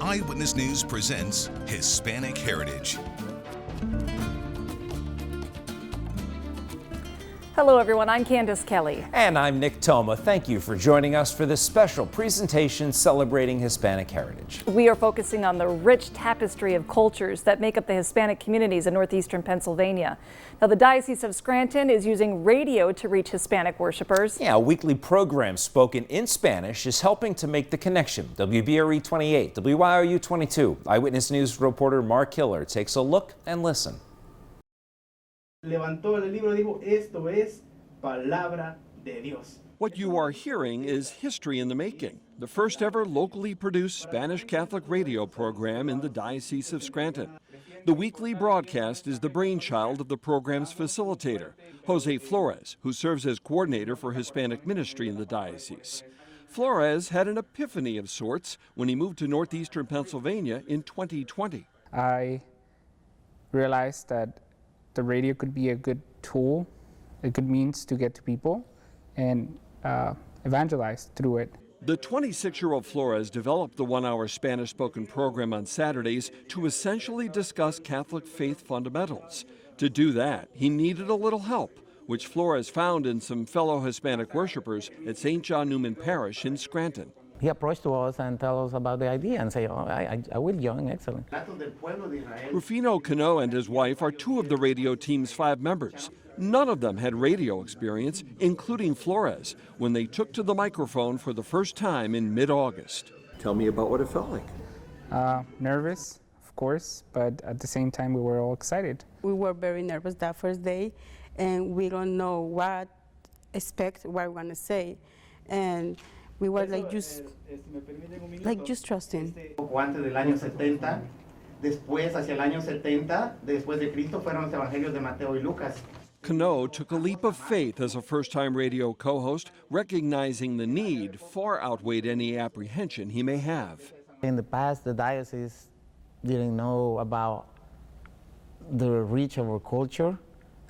Eyewitness News presents Hispanic Heritage. Hello everyone, I'm Candace Kelly. And I'm Nick Toma. Thank you for joining us for this special presentation celebrating Hispanic heritage. We are focusing on the rich tapestry of cultures that make up the Hispanic communities in northeastern Pennsylvania. Now, the Diocese of Scranton is using radio to reach Hispanic worshipers. Yeah, a weekly program spoken in Spanish is helping to make the connection. WBRE 28, WYRU 22. Eyewitness News reporter Mark Hiller takes a look and listen. Levantó el libro y dijo, esto es palabra de Dios. What you are hearing is history in the making. The first ever locally produced Spanish Catholic radio program in the Diocese of Scranton. The weekly broadcast is the brainchild of the program's facilitator, Jose Flores, who serves as coordinator for Hispanic ministry in the diocese. Flores had an epiphany of sorts when he moved to northeastern Pennsylvania in 2020. I realized that the radio could be a good tool, a good means to get to people and evangelize through it. The 26-year-old Flores developed the one-hour Spanish-spoken program on Saturdays to essentially discuss Catholic faith fundamentals. To do that, he needed a little help, which Flores found in some fellow Hispanic worshipers at St. John Newman Parish in Scranton. He approached to us and tell us about the idea and say, oh, I will join, excellent. Rufino Cano and his wife are two of the radio team's 5 members. None of them had radio experience, including Flores, when they took to the microphone for the first time in mid-August. Tell me about what it felt like. Nervous, of course, but at the same time we were all excited. We were very nervous that first day, and we don't know what expect, what we're going to say. And we were just trusting. Antes del año 70, después hacia el año 70, después de Cristo fueron los evangelios de Mateo y Lucas. Cano took a leap of faith as a first-time radio co-host, recognizing the need far outweighed any apprehension he may have. In the past, the diocese didn't know about the reach of our culture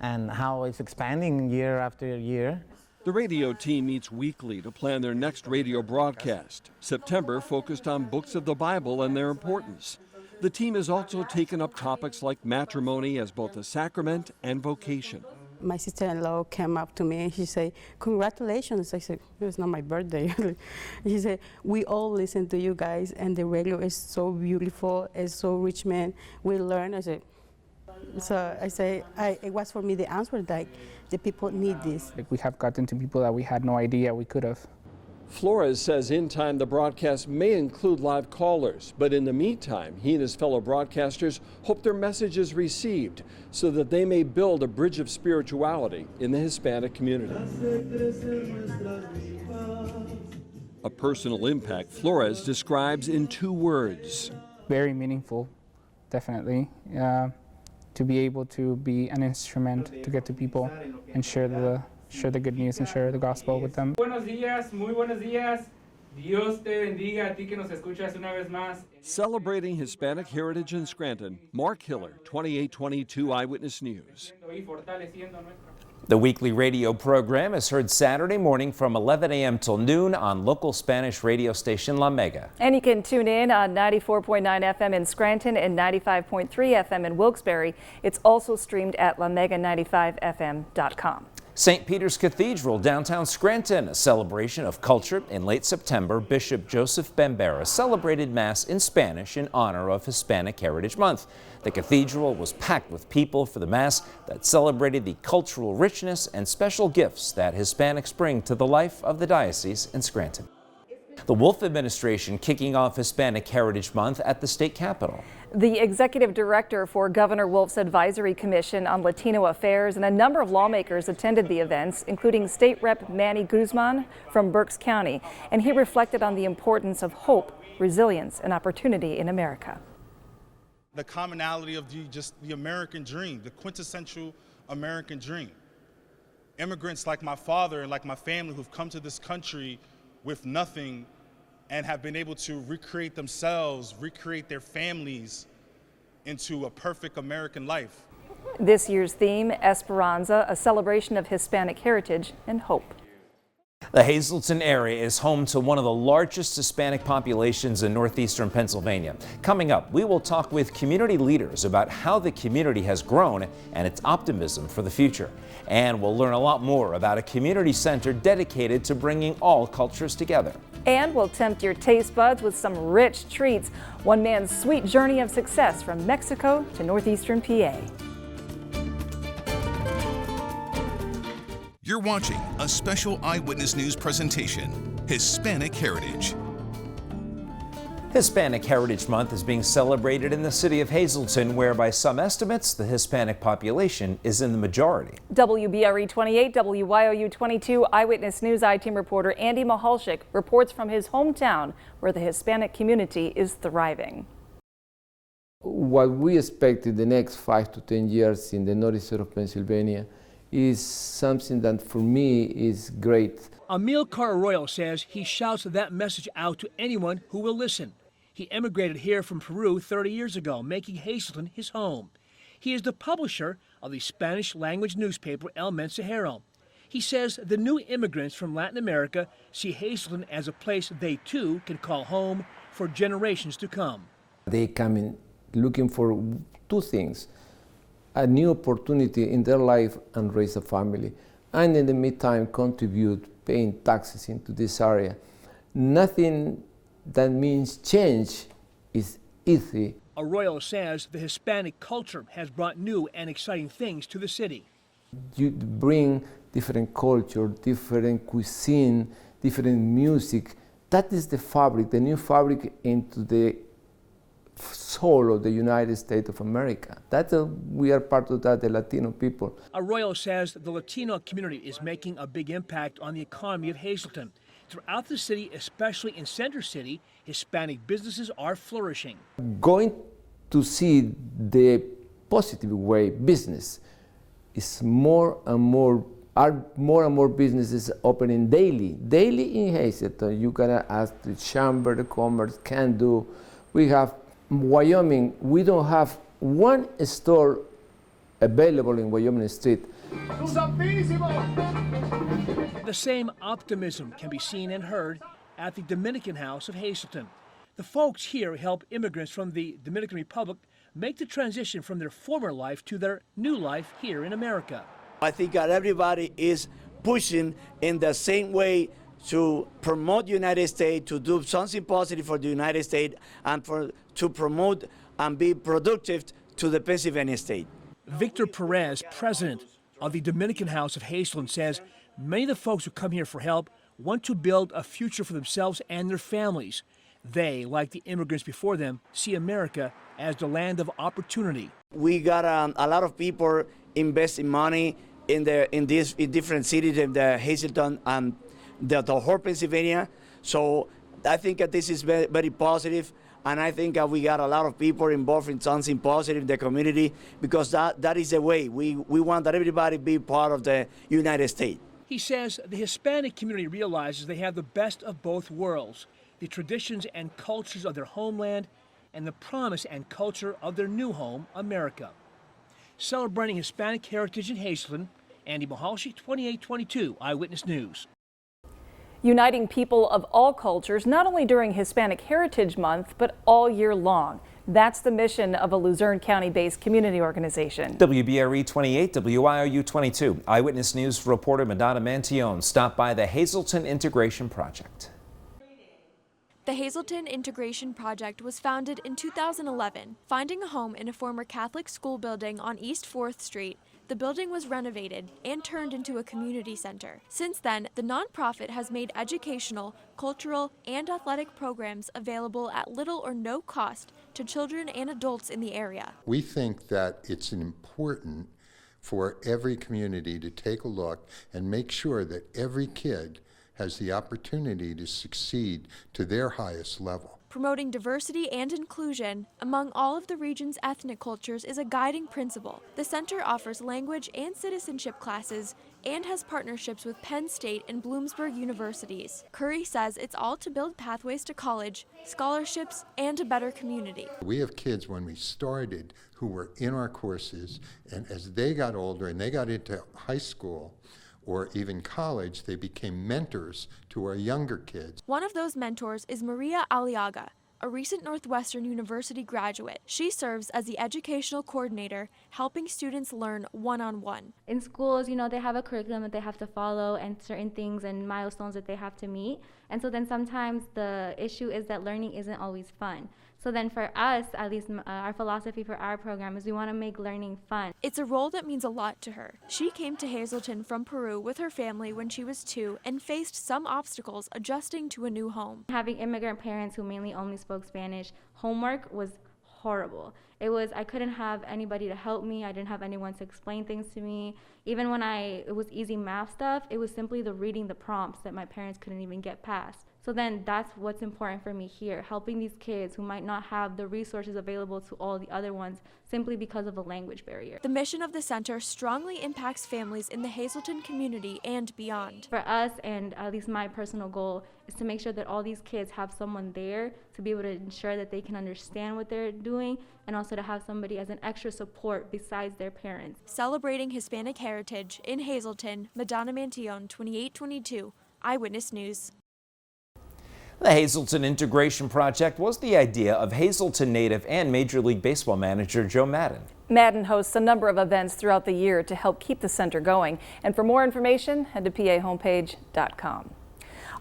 and how it's expanding year after year. The radio team meets weekly to plan their next radio broadcast. September focused on books of the Bible and their importance. The team has also taken up topics like matrimony as both a sacrament and vocation. My sister-in-law came up to me and she said, congratulations. I said, it's not my birthday. She said, we all listen to you guys and the radio is so beautiful, it's so rich, man. We learn. I said, so I say, it was for me the answer that the people need this. We have gotten to people that we had no idea we could have. Flores says in time the broadcast may include live callers, but in the meantime, he and his fellow broadcasters hope their message is received so that they may build a bridge of spirituality in the Hispanic community. A personal impact Flores describes in 2 words. Very meaningful, definitely. To be able to be an instrument to get to people and share the good news and share the gospel with them. Buenos días, muy buenos días. Dios te bendiga a ti que nos escuchas una vez más. Celebrating Hispanic heritage in Scranton, Mark Hiller, 2822 Eyewitness News. The weekly radio program is heard Saturday morning from 11 a.m. till noon on local Spanish radio station La Mega. And you can tune in on 94.9 FM in Scranton and 95.3 FM in Wilkes-Barre. It's also streamed at lamega95fm.com. St. Peter's Cathedral, downtown Scranton, a celebration of culture. In late September, Bishop Joseph Bambera celebrated Mass in Spanish in honor of Hispanic Heritage Month. The cathedral was packed with people for the Mass that celebrated the cultural richness and special gifts that Hispanics bring to the life of the diocese in Scranton. The Wolf administration kicking off Hispanic Heritage Month at the state capitol. The executive director for Governor Wolf's Advisory Commission on Latino Affairs and a number of lawmakers attended the events, including State Rep Manny Guzman from Berks County, and he reflected on the importance of hope, resilience, and opportunity in America. The commonality of the American dream, the quintessential American dream. Immigrants like my father and like my family who've come to this country with nothing and have been able to recreate themselves, recreate their families into a perfect American life. This year's theme, Esperanza, a celebration of Hispanic heritage and hope. The Hazleton area is home to one of the largest Hispanic populations in northeastern Pennsylvania. Coming up, we will talk with community leaders about how the community has grown and its optimism for the future. And we'll learn a lot more about a community center dedicated to bringing all cultures together. And we'll tempt your taste buds with some rich treats. One man's sweet journey of success from Mexico to northeastern PA. You're watching a special Eyewitness News presentation, Hispanic Heritage. Hispanic Heritage Month is being celebrated in the city of Hazleton, where by some estimates, the Hispanic population is in the majority. WBRE 28, WYOU 22 Eyewitness News I-Team reporter Andy Mahalchik reports from his hometown, where the Hispanic community is thriving. What we expect in the next 5 to 10 years in the northeastern of Pennsylvania is something that for me is great. Amilcar Arroyo says he shouts that message out to anyone who will listen. He emigrated here from Peru 30 years ago, making Hazleton his home. He is the publisher of the Spanish language newspaper El Mensajero. He says the new immigrants from Latin America see Hazleton as a place they too can call home for generations to come. They come in looking for two things: a new opportunity in their life and raise a family, and in the meantime contribute paying taxes into this area. Nothing that means change is easy. Arroyo says the Hispanic culture has brought new and exciting things to the city. You bring different culture, different cuisine, different music. That is the fabric, the new fabric into the soul of the United States of America. We are part of that, the Latino people. Arroyo says the Latino community is making a big impact on the economy of Hazleton. Throughout the city, especially in Center City, Hispanic businesses are flourishing. Going to see the positive way business is more and more businesses opening daily in Hazleton. You gotta ask the Chamber of Commerce can do. We have Wyoming, we don't have one store available in Wyoming Street. The same optimism can be seen and heard at the Dominican House of Hazleton. The folks here help immigrants from the Dominican Republic make the transition from their former life to their new life here in America. I think that everybody is pushing in the same way to promote the United States, to do something positive for the United States, and to promote and be productive to the Pennsylvania state. Victor Perez, president of the Dominican House of Hazleton, says many of the folks who come here for help want to build a future for themselves and their families. They, like the immigrants before them, see America as the land of opportunity. We got a lot of people investing money in different cities in the Hazleton and the whole Pennsylvania. So I think that this is very, very positive, and I think that we got a lot of people involved in something positive in the community, because that is the way. We want that everybody be part of the United States. He says the Hispanic community realizes they have the best of both worlds, the traditions and cultures of their homeland and the promise and culture of their new home, America. Celebrating Hispanic heritage in Hazleton, Andy Mahalchik, 2822 Eyewitness News. Uniting people of all cultures, not only during Hispanic Heritage Month, but all year long. That's the mission of a Luzerne County-based community organization. WBRE 28, WYOU 22. Eyewitness News reporter Madonna Mantione stopped by the Hazleton Integration Project. The Hazleton Integration Project was founded in 2011. Finding a home in a former Catholic school building on East 4th Street, the building was renovated and turned into a community center. Since then, the nonprofit has made educational, cultural, and athletic programs available at little or no cost to children and adults in the area. We think that it's important for every community to take a look and make sure that every kid has the opportunity to succeed to their highest level. Promoting diversity and inclusion among all of the region's ethnic cultures is a guiding principle. The center offers language and citizenship classes and has partnerships with Penn State and Bloomsburg universities. Curry says it's all to build pathways to college, scholarships, and a better community. We have kids when we started who were in our courses, and as they got older and they got into high school or even college, they became mentors to our younger kids. One of those mentors is Maria Aliaga, a recent Northwestern University graduate. She serves as the educational coordinator, helping students learn one-on-one. In schools, you know, they have a curriculum that they have to follow and certain things and milestones that they have to meet. And so then sometimes the issue is that learning isn't always fun. So then for us, at least our philosophy for our program is we want to make learning fun. It's a role that means a lot to her. She came to Hazleton from Peru with her family when she was 2 and faced some obstacles adjusting to a new home. Having immigrant parents who mainly only spoke Spanish, homework was horrible. I couldn't have anybody to help me. I didn't have anyone to explain things to me. Even when it was easy math stuff, it was simply the reading the prompts that my parents couldn't even get past. So then that's what's important for me here, helping these kids who might not have the resources available to all the other ones simply because of a language barrier. The mission of the center strongly impacts families in the Hazleton community and beyond. For us, and at least my personal goal, is to make sure that all these kids have someone there to be able to ensure that they can understand what they're doing, and also to have somebody as an extra support besides their parents. Celebrating Hispanic heritage in Hazleton, Madonna Mantillon, 2822, Eyewitness News. The Hazleton Integration Project was the idea of Hazleton native and Major League Baseball manager Joe Maddon. Maddon hosts a number of events throughout the year to help keep the center going. And for more information, head to pahomepage.com.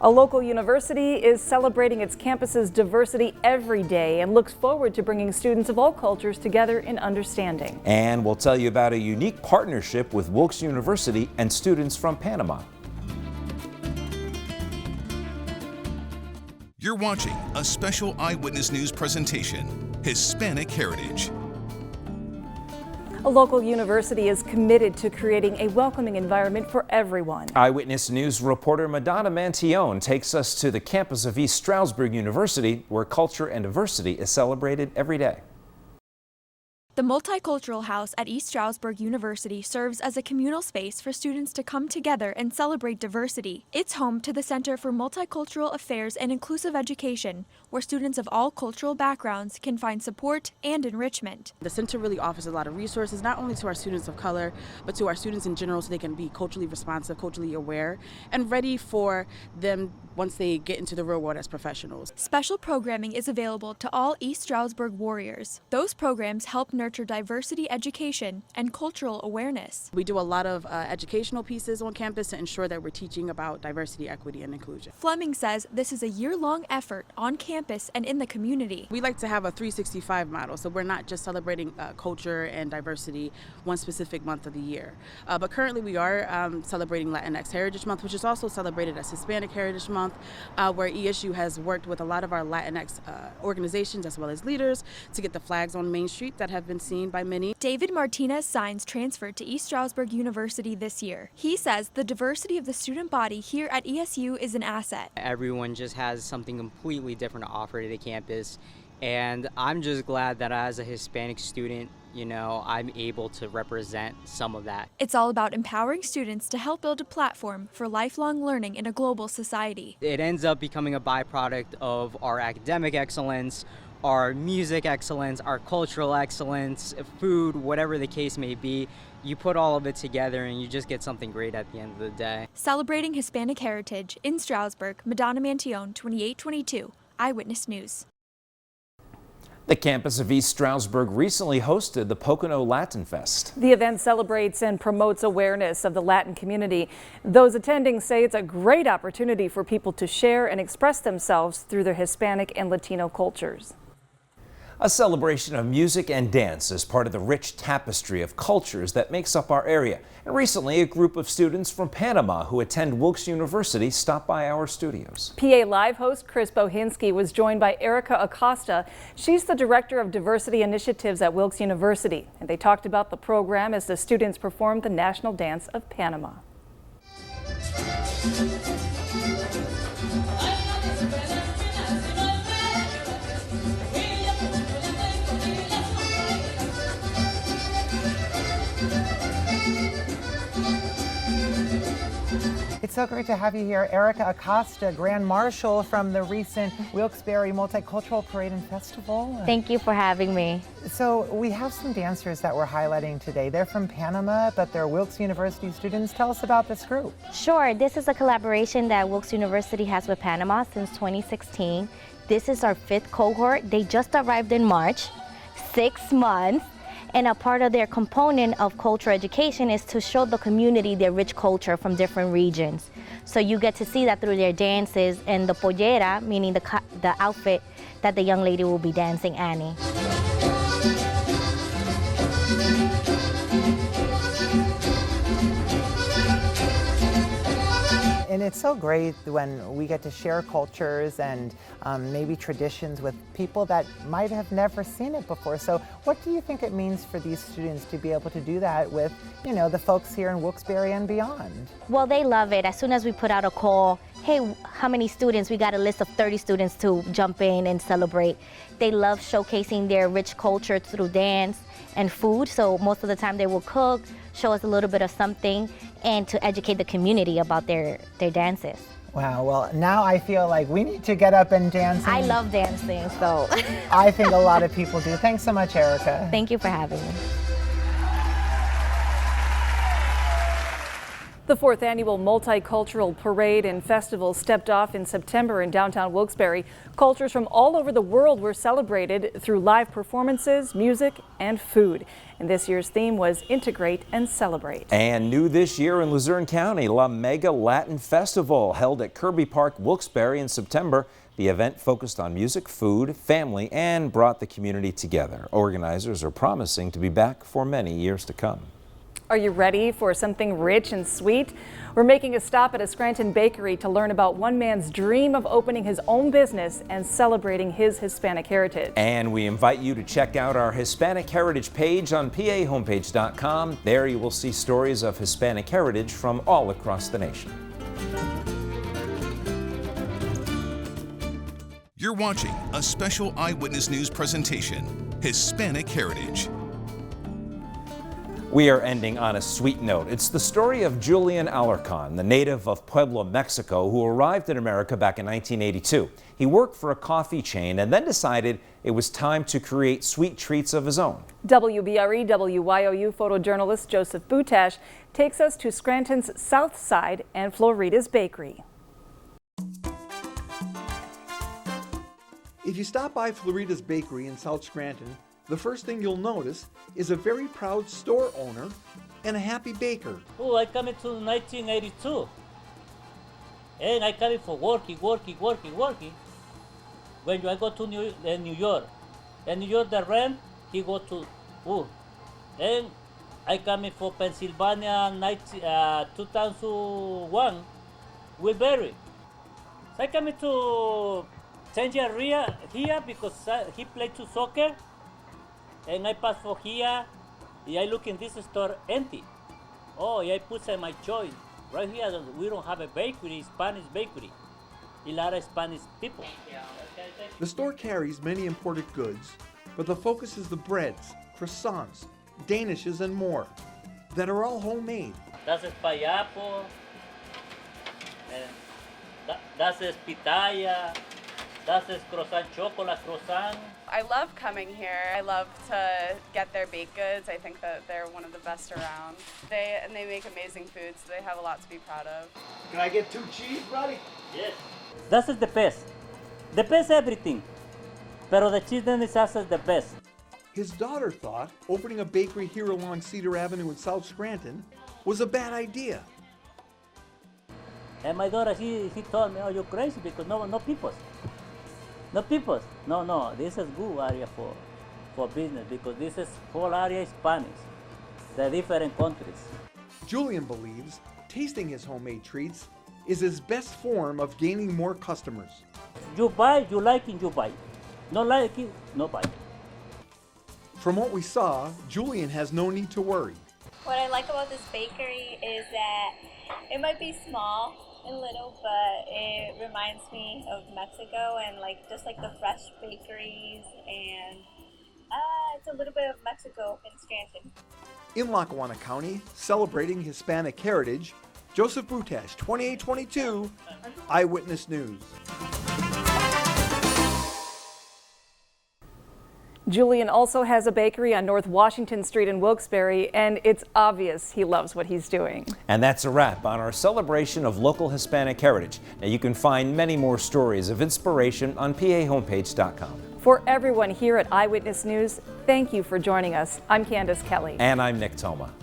A local university is celebrating its campus's diversity every day and looks forward to bringing students of all cultures together in understanding. And we'll tell you about a unique partnership with Wilkes University and students from Panama. You're watching a special Eyewitness News presentation, Hispanic Heritage. A local university is committed to creating a welcoming environment for everyone. Eyewitness News reporter Madonna Mantillon takes us to the campus of East Stroudsburg University, where culture and diversity is celebrated every day. The Multicultural House at East Stroudsburg University serves as a communal space for students to come together and celebrate diversity. It's home to the Center for Multicultural Affairs and Inclusive Education, where students of all cultural backgrounds can find support and enrichment. The center really offers a lot of resources, not only to our students of color, but to our students in general, so they can be culturally responsive, culturally aware, and ready for them once they get into the real world as professionals. Special programming is available to all East Stroudsburg Warriors. Those programs help nurture diversity education and cultural awareness. We do a lot of educational pieces on campus to ensure that we're teaching about diversity, equity, and inclusion. Fleming says this is a year-long effort on campus and in the community. We like to have a 365 model, so we're not just celebrating culture and diversity one specific month of the year. But currently we are celebrating Latinx Heritage Month, which is also celebrated as Hispanic Heritage Month, where ESU has worked with a lot of our Latinx organizations as well as leaders to get the flags on Main Street that have been seen by many. David Martinez Signs transferred to East Stroudsburg University this year. He says the diversity of the student body here at ESU is an asset. Everyone just has something completely different to offer to the campus, and I'm just glad that as a Hispanic student, you know, I'm able to represent some of that. It's all about empowering students to help build a platform for lifelong learning in a global society. It ends up becoming a byproduct of our academic excellence, our music excellence, our cultural excellence, food, whatever the case may be. You put all of it together and you just get something great at the end of the day. Celebrating Hispanic heritage in Stroudsburg, Madonna Mantillon, 2822, Eyewitness News. The campus of East Stroudsburg recently hosted the Pocono Latin Fest. The event celebrates and promotes awareness of the Latin community. Those attending say it's a great opportunity for people to share and express themselves through their Hispanic and Latino cultures. A celebration of music and dance is part of the rich tapestry of cultures that makes up our area. And recently, a group of students from Panama who attend Wilkes University stopped by our studios. PA Live host Chris Bohinski was joined by Erica Acosta. She's the Director of Diversity Initiatives at Wilkes University. And they talked about the program as the students performed the National Dance of Panama. It's so great to have you here. Erica Acosta, Grand Marshal from the recent Wilkes-Barre Multicultural Parade and Festival. Thank you for having me. So we have some dancers that we're highlighting today. They're from Panama, but they're Wilkes University students. Tell us about this group. Sure, this is a collaboration that Wilkes University has with Panama since 2016. This is our 5th cohort. They just arrived in March, 6 months. And a part of their component of cultural education is to show the community their rich culture from different regions. So you get to see that through their dances and the pollera, meaning the outfit that the young lady will be dancing Annie. And it's so great when we get to share cultures and maybe traditions with people that might have never seen it before. So what do you think it means for these students to be able to do that with, you know, the folks here in Wilkes-Barre and beyond? Well, they love it. As soon as we put out a call, hey, how many students? We got a list of 30 students to jump in and celebrate. They love showcasing their rich culture through dance and food. So most of the time they will cook, show us a little bit of something, and to educate the community about their dances. Wow, well, now I feel like we need to get up and dance. I love dancing, so. I think a lot of people do. Thanks so much, Erica. Thank you for having me. The 4th annual Multicultural Parade and Festival stepped off in September in downtown Wilkes-Barre. Cultures from all over the world were celebrated through live performances, music, and food. And this year's theme was Integrate and Celebrate. And new this year in Luzerne County, La Mega Latin Festival held at Kirby Park, Wilkes-Barre in September. The event focused on music, food, family, and brought the community together. Organizers are promising to be back for many years to come. Are you ready for something rich and sweet? We're making a stop at a Scranton bakery to learn about one man's dream of opening his own business and celebrating his Hispanic heritage. And we invite you to check out our Hispanic Heritage page on pahomepage.com. There you will see stories of Hispanic heritage from all across the nation. You're watching a special Eyewitness News presentation, Hispanic Heritage. We are ending on a sweet note. It's the story of Julian Alarcon, the native of Puebla, Mexico, who arrived in America back in 1982. He worked for a coffee chain and then decided it was time to create sweet treats of his own. WBRE WYOU photojournalist Joseph Butash takes us to Scranton's South Side and Florida's Bakery. If you stop by Florida's Bakery in South Scranton, the first thing you'll notice is a very proud store owner and a happy baker. Oh, I came to 1982. And I came for working. When I go to New York. And New York, the rent, he go to, and I came for Pennsylvania 2001, Wilbury. So I came to change area here because he played to soccer. And I pass for here, and I look in this store empty. Oh, I put my choice. Right here, we don't have a bakery, Spanish bakery. A lot of Spanish people. The store carries many imported goods, but the focus is the breads, croissants, danishes, and more that are all homemade. That's a pineapple, that's a pitaya, that's a croissant, chocolate croissant. I love coming here. I love to get their baked goods. I think that they're one of the best around. They make amazing food, so they have a lot to be proud of. Can I get 2 cheese, buddy? Yes. That is the best. The best everything. Pero the cheese then is also the best. His daughter thought opening a bakery here along Cedar Avenue in South Scranton was a bad idea. And my daughter, she told me, oh, you're crazy because no people. No people. No, this is good area for business because this is whole area is Spanish, the different countries. Julian believes tasting his homemade treats is his best form of gaining more customers. You buy, you like it, you buy. No like it, no buy. From what we saw, Julian has no need to worry. What I like about this bakery is that it might be small and little, but it reminds me of Mexico and just like the fresh bakeries, and it's a little bit of Mexico in Scranton. In Lackawanna County, celebrating Hispanic heritage, Joseph Brutash, 2822 Eyewitness News. Julian also has a bakery on North Washington Street in Wilkes-Barre, and it's obvious he loves what he's doing. And that's a wrap on our celebration of local Hispanic heritage. Now you can find many more stories of inspiration on PAHomepage.com. For everyone here at Eyewitness News, thank you for joining us. I'm Candace Kelly. And I'm Nick Toma.